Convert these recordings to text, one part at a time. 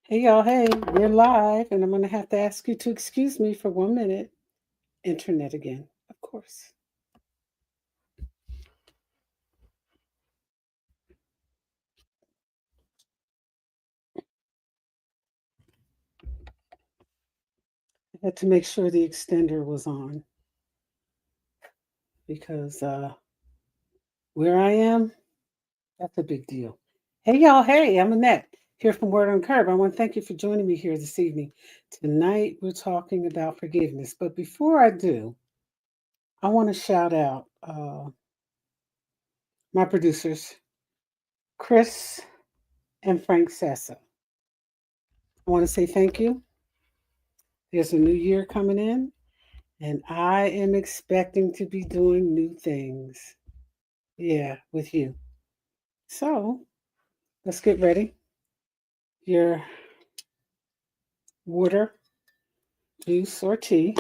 Hey y'all, hey, we're live, and I'm going to have to ask you to excuse me for 1 minute. Internet again, of course. I had to make sure the extender was on because where I am, that's a big deal. Hey y'all, hey, I'm Annette here from Word on Curb. I want to thank you for joining me here this evening. Tonight, we're talking about forgiveness. But before I do, I want to shout out my producers, Chris and Frank Sessa. I want to say thank you. There's a new year coming in, and I am expecting to be doing new things. Yeah, with you. So let's get ready. Your water, juice, or tea.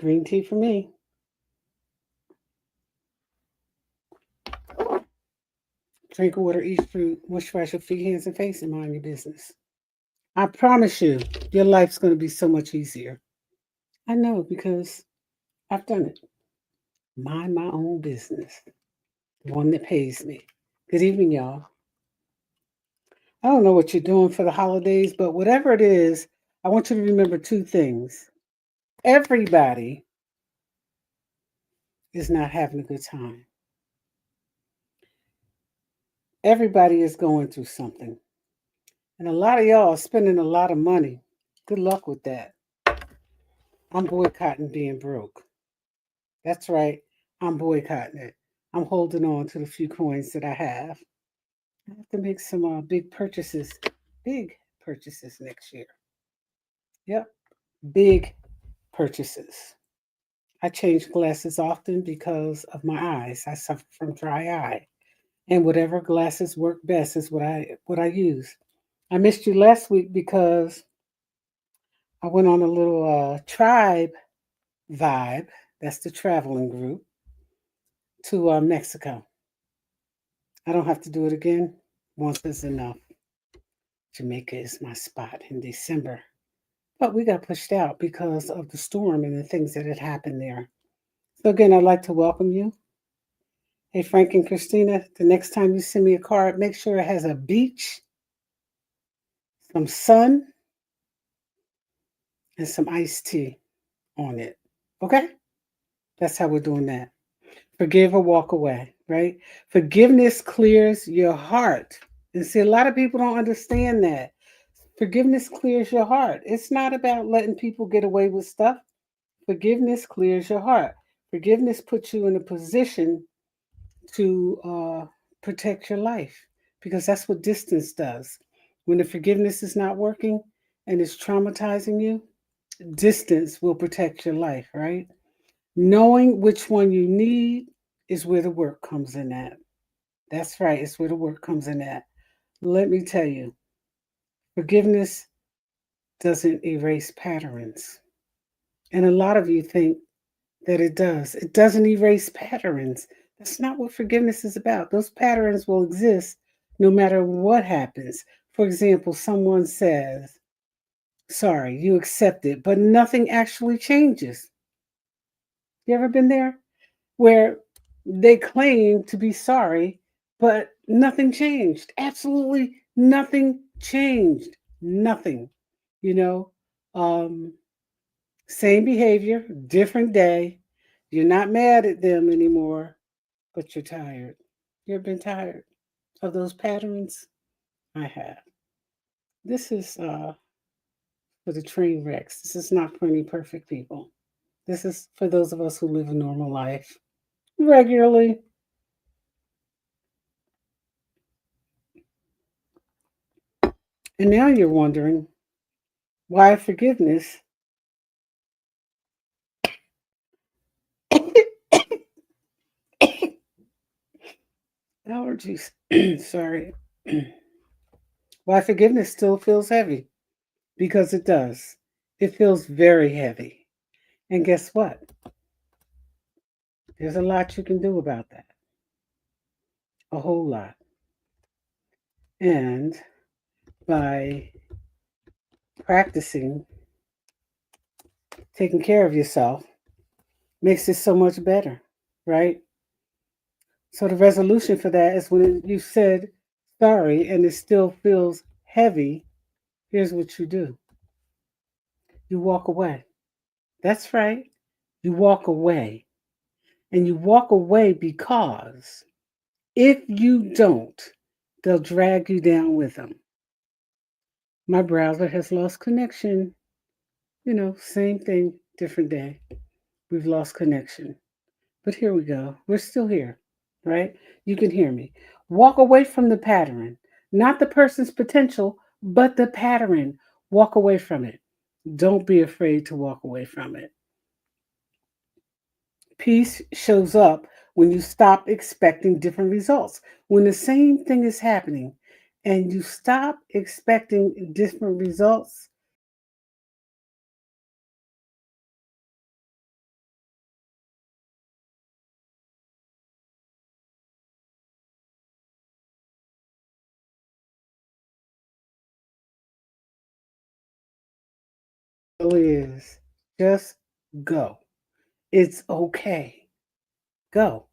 Green tea for me. Drink water, eat fruit, moisturize your feet, hands, and face, and mind your business. I promise you, your life's going to be so much easier. I know because I've done it. Mind my own business, the one that pays me. Good evening, y'all. I don't know what you're doing for the holidays, but whatever it is, I want you to remember two things. Everybody is not having a good time. Everybody is going through something. And a lot of y'all are spending a lot of money. Good luck with that. I'm boycotting being broke. That's right. I'm boycotting it. I'm holding on to the few coins that I have. I have to make some big purchases next year. Yep, big purchases. I change glasses often because of my eyes. I suffer from dry eye. And whatever glasses work best is what I use. I missed you last week because I went on a little tribe vibe. That's the traveling group to Mexico. I don't have to do it again. Once is enough. Jamaica is my spot in December. But we got pushed out because of the storm and the things that had happened there. So again, I'd like to welcome you. Hey, Frank and Christina, the next time you send me a card, make sure it has a beach, some sun, and some iced tea on it. Okay? That's how we're doing that. Forgive or walk away, right? Forgiveness clears your heart. And see, a lot of people don't understand that. Forgiveness clears your heart. It's not about letting people get away with stuff. Forgiveness clears your heart. Forgiveness puts you in a position to protect your life because that's what distance does. When the forgiveness is not working and it's traumatizing you, distance will protect your life, right? Knowing which one you need is where the work comes in at. That's right, it's where the work comes in at. Let me tell you, forgiveness doesn't erase patterns. And a lot of you think that it does. It doesn't erase patterns. That's not what forgiveness is about. Those patterns will exist no matter what happens. For example, someone says, sorry, you accept it, but nothing actually changes. You ever been there? Where they claim to be sorry, but nothing changed. Absolutely nothing changed. Nothing. You know, um, same behavior, different day. You're not mad at them anymore, but you're tired. You've been tired of those patterns? I have. This is for the train wrecks. This is not for any perfect people. This is for those of us who live a normal life regularly. And now you're wondering why forgiveness, allergies, sorry, why forgiveness still feels heavy. Because it does. It feels very heavy. And guess what? There's a lot you can do about that. A whole lot. And by practicing taking care of yourself makes it so much better, right? So the resolution for that is when you said sorry and it still feels heavy, here's what you do. You walk away. That's right. You walk away. And you walk away because if you don't, they'll drag you down with them. My browser has lost connection. Same thing, different day. We've lost connection. But here we go. We're still here, right? You can hear me. Walk away from the pattern, not the person's potential, but the pattern. Walk away from it. Don't be afraid to walk away from it. Peace shows up when you stop expecting different results. When the same thing is happening and you stop expecting different results, it really is. Just go. It's okay. Go.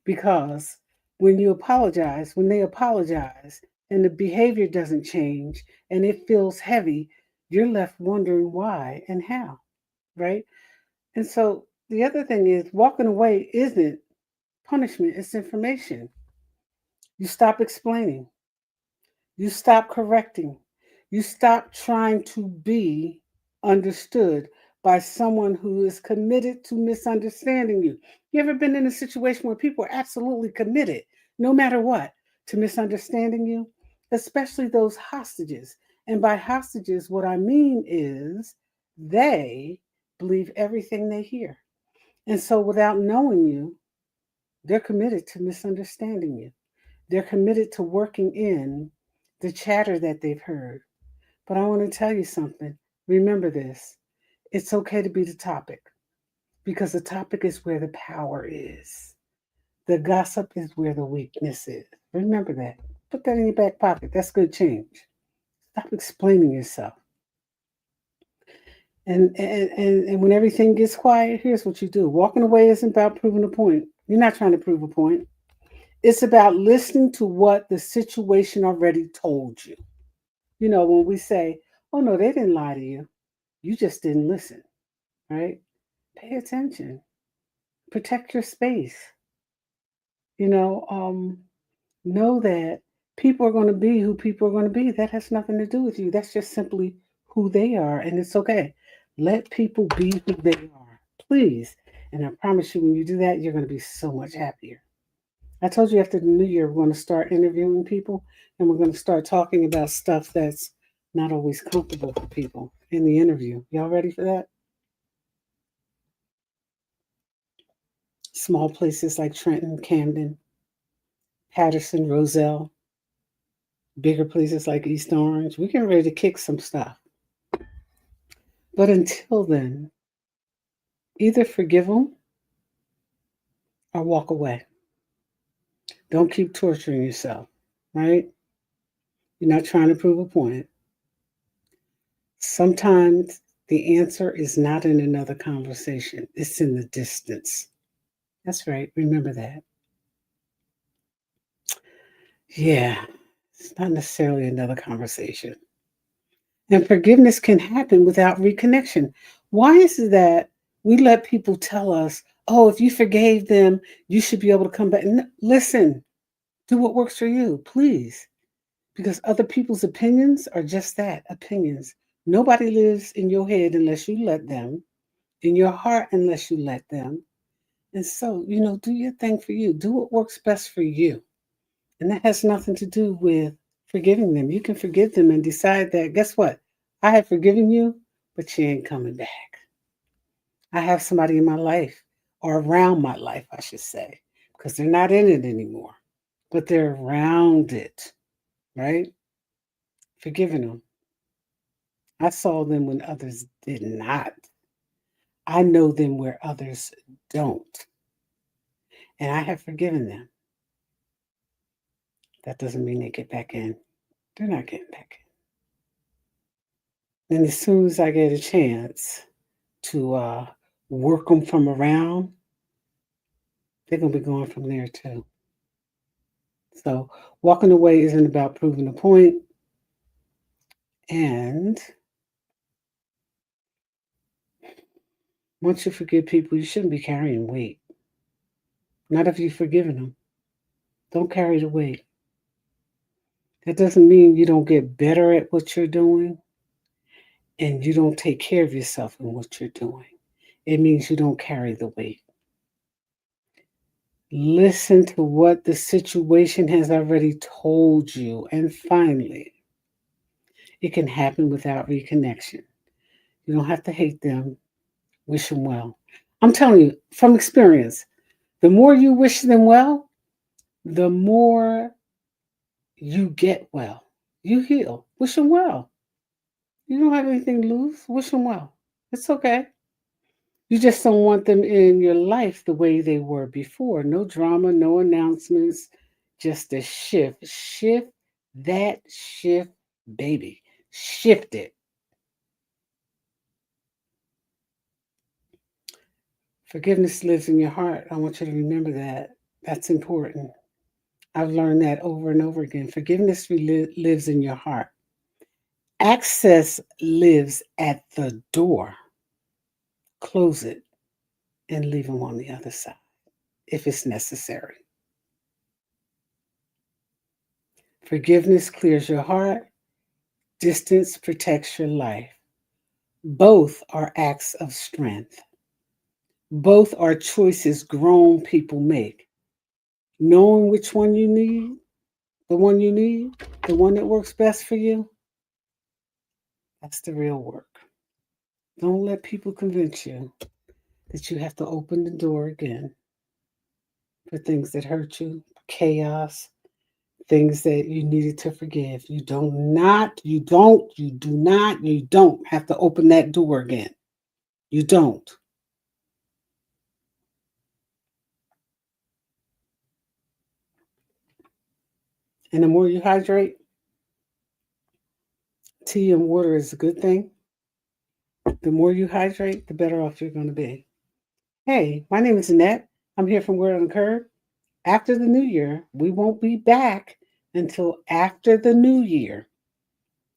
Because when they apologize and the behavior doesn't change and it feels heavy, you're left wondering why and how, right? And so the other thing is walking away isn't punishment, it's information. You stop explaining, you stop correcting, you stop trying to be understood by someone who is committed to misunderstanding you. You ever been in a situation where people are absolutely committed, no matter what, to misunderstanding you? Especially those hostages. And by hostages, what I mean is they believe everything they hear. And so without knowing you, they're committed to misunderstanding you. They're committed to working in the chatter that they've heard. But I want to tell you something. Remember this. It's okay to be the topic because the topic is where the power is. The gossip is where the weakness is. Remember that. Put that in your back pocket. That's good change. Stop explaining yourself. And when everything gets quiet, here's what you do. Walking away isn't about proving a point. You're not trying to prove a point. It's about listening to what the situation already told you. When we say, oh no, they didn't lie to you, you just didn't listen, right? Pay attention, protect your space. You know, um, know that people are going to be who people are going to be. That has nothing to do with you. That's just simply who they are, and it's okay. Let people be who they are, please. And I promise you, when you do that, you're going to be so much happier. I told you after the new year, we're going to start interviewing people and we're going to start talking about stuff that's not always comfortable for people in the interview. Y'all ready for that? Small places like Trenton, Camden, Patterson, Roselle, bigger places like East Orange. We're getting ready to kick some stuff. But until then, either forgive them or walk away. Don't keep torturing yourself, right? You're not trying to prove a point. Sometimes the answer is not in another conversation, it's in the distance. That's right. Remember that. Yeah, it's not necessarily another conversation. And forgiveness can happen without reconnection. Why is it that we let people tell us, oh, if you forgave them, you should be able to come back? Listen, do what works for you, please. Because other people's opinions are just that, opinions. Nobody lives in your head unless you let them, in your heart unless you let them. And so, do your thing for you. Do what works best for you. And that has nothing to do with forgiving them. You can forgive them and decide that, guess what? I have forgiven you, but you ain't coming back. I have somebody in my life, or around my life, I should say, because they're not in it anymore, but they're around it, right? Forgiving them. I saw them when others did not. I know them where others don't. And I have forgiven them. That doesn't mean they get back in. They're not getting back in. And as soon as I get a chance to work them from around, they're going to be going from there too. So walking away isn't about proving a point. And once you forgive people, you shouldn't be carrying weight. Not if you've forgiven them. Don't carry the weight. That doesn't mean you don't get better at what you're doing and you don't take care of yourself in what you're doing. It means you don't carry the weight. Listen to what the situation has already told you. And finally, it can happen without reconnection. You don't have to hate them. Wish them well. I'm telling you from experience, the more you wish them well, the more you get well. You heal. Wish them well. You don't have anything to lose. Wish them well. It's okay. You just don't want them in your life the way they were before. No drama, no announcements, just a shift. Shift that shift, baby. Shift it. Forgiveness lives in your heart. I want you to remember that. That's important. I've learned that over and over again. Forgiveness lives in your heart. Access lives at the door. Close it and leave them on the other side if it's necessary. Forgiveness clears your heart. Distance protects your life. Both are acts of strength. Both are choices grown people make. Knowing which one you need, the one you need, the one that works best for you, that's the real work. Don't let people convince you that you have to open the door again for things that hurt you, chaos, things that you needed to forgive. You don't have to open that door again. You don't. And the more you hydrate, tea and water is a good thing. The more you hydrate, the better off you're going to be. Hey, my name is Annette. I'm here from Word on the Curb. After the new year, we won't be back until after the new year.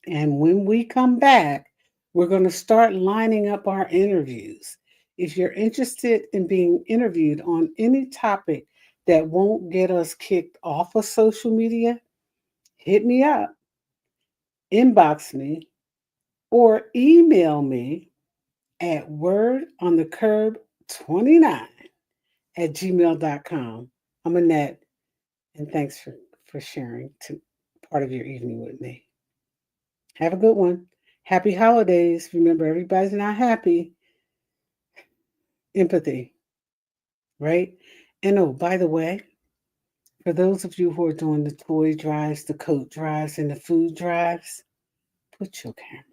And when we come back, we're going to start lining up our interviews. If you're interested in being interviewed on any topic that won't get us kicked off of social media, hit me up, inbox me, or email me at wordonthecurb29@gmail.com. I'm Annette, and thanks for sharing part of your evening with me. Have a good one. Happy holidays. Remember, everybody's not happy. Empathy, right? And oh, by the way, for those of you who are doing the toy drives, the coat drives, and the food drives, put your camera